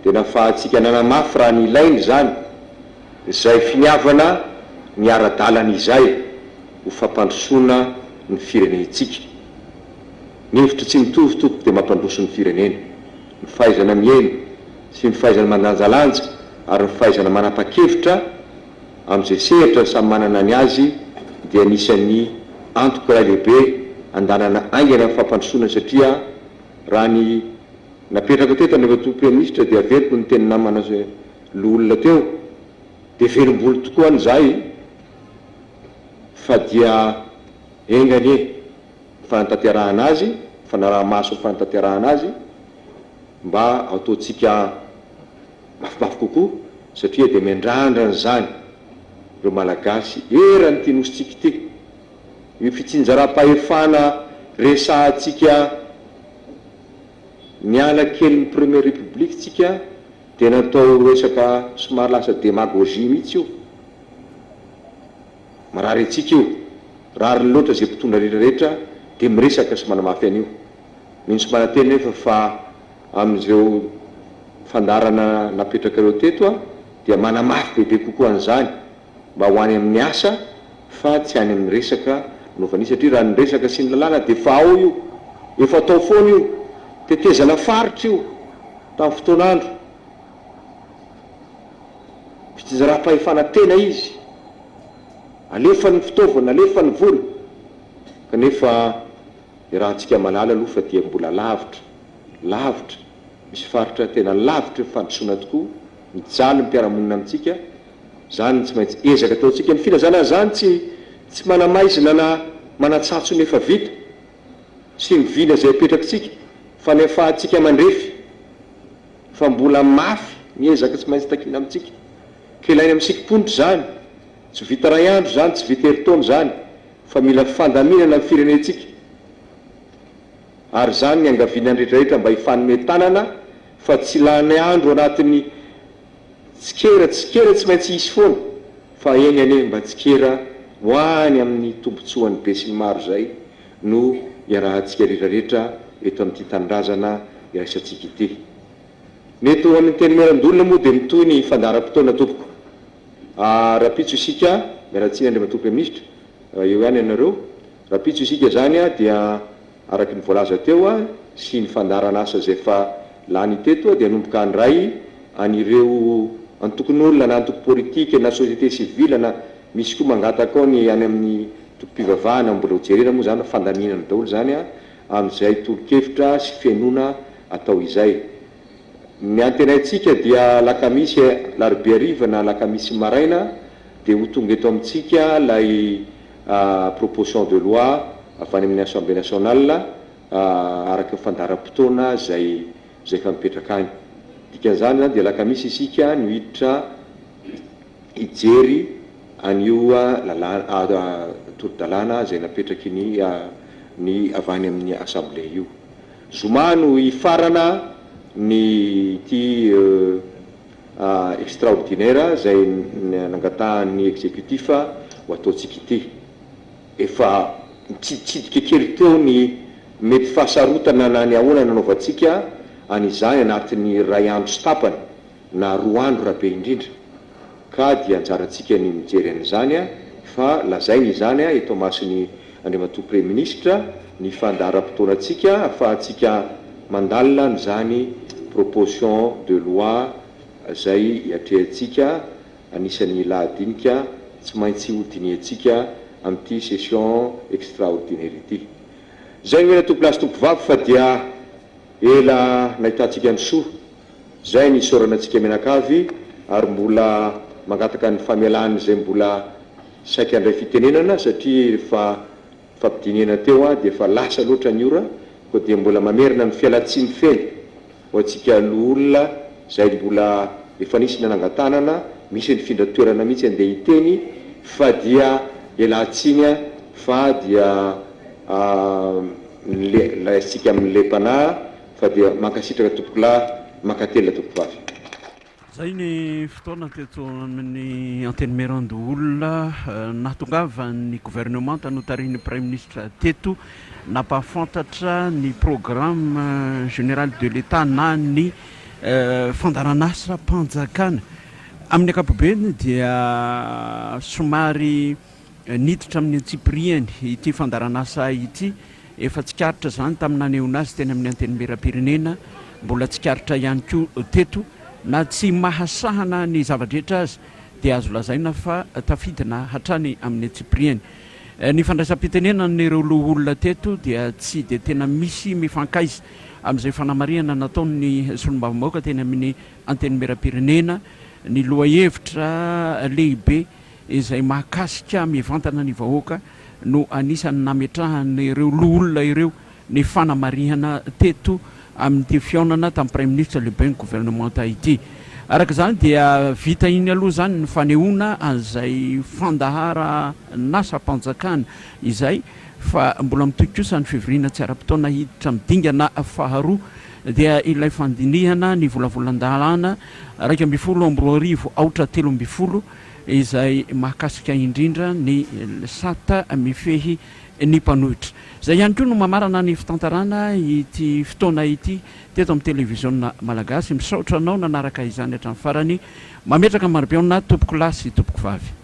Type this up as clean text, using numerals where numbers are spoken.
dia nafahantsika nanamafy raha ny ilainy zany izay finiavana ny ara-dalana izay ho fampandrosoana ny firenentsika. Ny hevitra tsy mitovy tompoko dia mampandroso ny firenena, ny fahaizana miaino sy ny fahaizana mandanjalanja ary ny fahaizana manapa-kevitra amin'izay sehatra samy manana ny azy dia anisan'ny antoka lehibe andanana aingana ny fampandrosoana, satria raha ny napetraka teto ny Premier Ministre dia averiko ny teny namana loolona teo dia velom-bolo tokoa an'izay fa dia engany fanantanterahana azy, fanaraha-maso fanantanterahana azy mba ataontsika mafimafy kokoa, satria dia miandrandrana zany ireo malagasy erany ty nositsika ty io fitsinjaram-pahefana resahantsika niala kely ny Première République tsika dia natao resaka somary lasa démagogie mihitsy io, marary antsika io, rary loatra zay mpitondra rehetrarehetra dia miresaka sy manamafy an'io. Mino manateny nefa fa amin'izao fandarana napetraka ireo teto a dia manamafy bebe kokoa an'izany mba ho any amin'ny asa fa tsy any amin'ny resaka novany, satria raha ny resaka sy ny lalàna dia fa ao io, efa atao foana io, teteza lafaritra io tamin'ny fotoan'andro, fitsinjaram-pahefana tena izy, alefa ny fitaovana, alefa ny vola, kanefa raha antsika malala aloha fa dia mbola lavitra, misy faritra tena lavitra fandrosoana tokoa, mijaly ny mpiaramonina amintsika, zany tsy maintsy ezaka ataontsika. Ny filazana zany tsy manamaizina na manatsatso nefa vita sy ny vina zay apetrakintsika, fa ny afahantsika mandrefy fa mbola mafy miezaka tsy maintsy takina amintsika, ka ilainy amin'ny sikim-pondro zany, tsy vita ray andro zany, tsy vita herintaona zany, fa mila fandaminana amin'ny firenentsika, ary zany ny angaviana rehetrarehetra mba hifanome tanana fa tsy lany andro anatin'ny tsikera tsy maintsy hisy foana, fa eny ane mba tsikera ho any amin'ny tombotsoan'ny be sy ny maro zay no iarahantsika rehetrarehetra eto amin'ity tanindrazana iraisantsika ity. Neto amin'ny teny miarandolona moa dia mitoy ny fandaharam-potoana tompoko. Rapitso isika miaratsiny andrema Premier Ministre eo ihany ianareo, rapitso isika zany a dia araky ny voalaza teo a sy ny fandarana asa zay fa lany teto dia anomboka andray an'ireo antokon'olona na antoko politika na société civile na misy koa mangataka ao ny any amin'ny tokom-pivavahana mbola hojerena moa zany fandaminana daholo zany a amin'izay tolo-kevitra sy fiainona atao izay. Ny antenaitsika dia lakamisy larobia hariva na lakamisy maraina dia ho tonga eto amintsika lay proposition de loi avy any amin'ny Assemblée nationale araky ny fandaharam-potoana zay fa mipetraka any. Dikan'izany zany dia lakamisy isika no hiditra hijery an'io toro-dalàna zay napetraky ny avy any amin'ny Assemblée io. Zoma no hifarana ny ty extraordinaire zay nangatahan'ny exécutif ho ataontsika ity. Efa mitsiditsidika kely teo ny mety fahasarotana na ny ahoana nanaovantsika an'izany anatin'ny ray andro sy tapany na roa andro rabe indrindra, ka dia anjarantsika ny mijery an'izany a fa lazainy izany a eto masiny andriamatoa Premier Ministre ny fandaharam-potoanantsika ahafahantsika mandalina n'izany proposition de loi zay hiatrehantsika anisan'ny lahadinika tsy maintsy hodiniantsika amin'ity session extraordinaire ity. Zay hoe tompo lasy tompo vavy fa dia ela nahitantsika ny soa, zay ny soranantsika menakavy ary mbola mangataka ny famelany zay mbola saika andray fitenenana satria fa fampidinena teo a dia fa lasa loatra ny ora, ko dia mbola mamerina ny fialatsiny feny ho antsika olona zay mbola efa nisy nanangatanana, misy ny findratoerana mihitsy andeha hiteny fa dia elatsiny fa dia laitsika amin'ny lepana fa dia mankasitraka tompokolahy mankatelina tompovavy. Zay ny fotoana teto amin'ny antenne Mirando olona nahatongava ny gouvernement tanotariny Premier Ministre teto napafantatra ny programme général de l'État na ny fandaranasa mpanjakana amin'ny ankapobeny dia somary niditra amin'ny antsipriany ity fandaranasa ity efa tsikaritra zany taminanehonazy teny amin'ny antenimera-pirenena mbola tsikaritra ihany koa teto na tsy mahasahana ny zavadrehetra azy dia azo lazaina fa tafidina hatrany amin'ny antsipriany ny fandraisam-pitenena n'ireo loholona teto dia tsy dia tena misy mifankaiza amin'izay fanamariana nataony solombavimaoaka teny amin'ny antenimera-pirenena ny lohahevitra lehibe izay mahakasika mivantana ny vahoaka no anisany nametrahan'ireo loholona ireo ny fanamarihana teto amin'ity fiaonana tamin'ny premier ministre lehibe ny gouvernement Tahiti. Araka zany dia vita iny aloha zany ny fanehoana an'izay fandahara nasa mpanjakana izay fa mbola mitokosa ny fevriana tsy ara-potoana hiditra midingana faharoa dia ilay fandinihana ny volavolan-dalàna 2024 izay mahakasika indrindra ny sata mifehy ny mpanohitra. Zay ihany koa no mamarana ny fitantarana ity fotoana ity teto amin'ny televiziona malagasy. Misaotra anao nanaraka izany hatramin'ny farany, mametraka marobeona tompoko lahy sy tompoko vavy.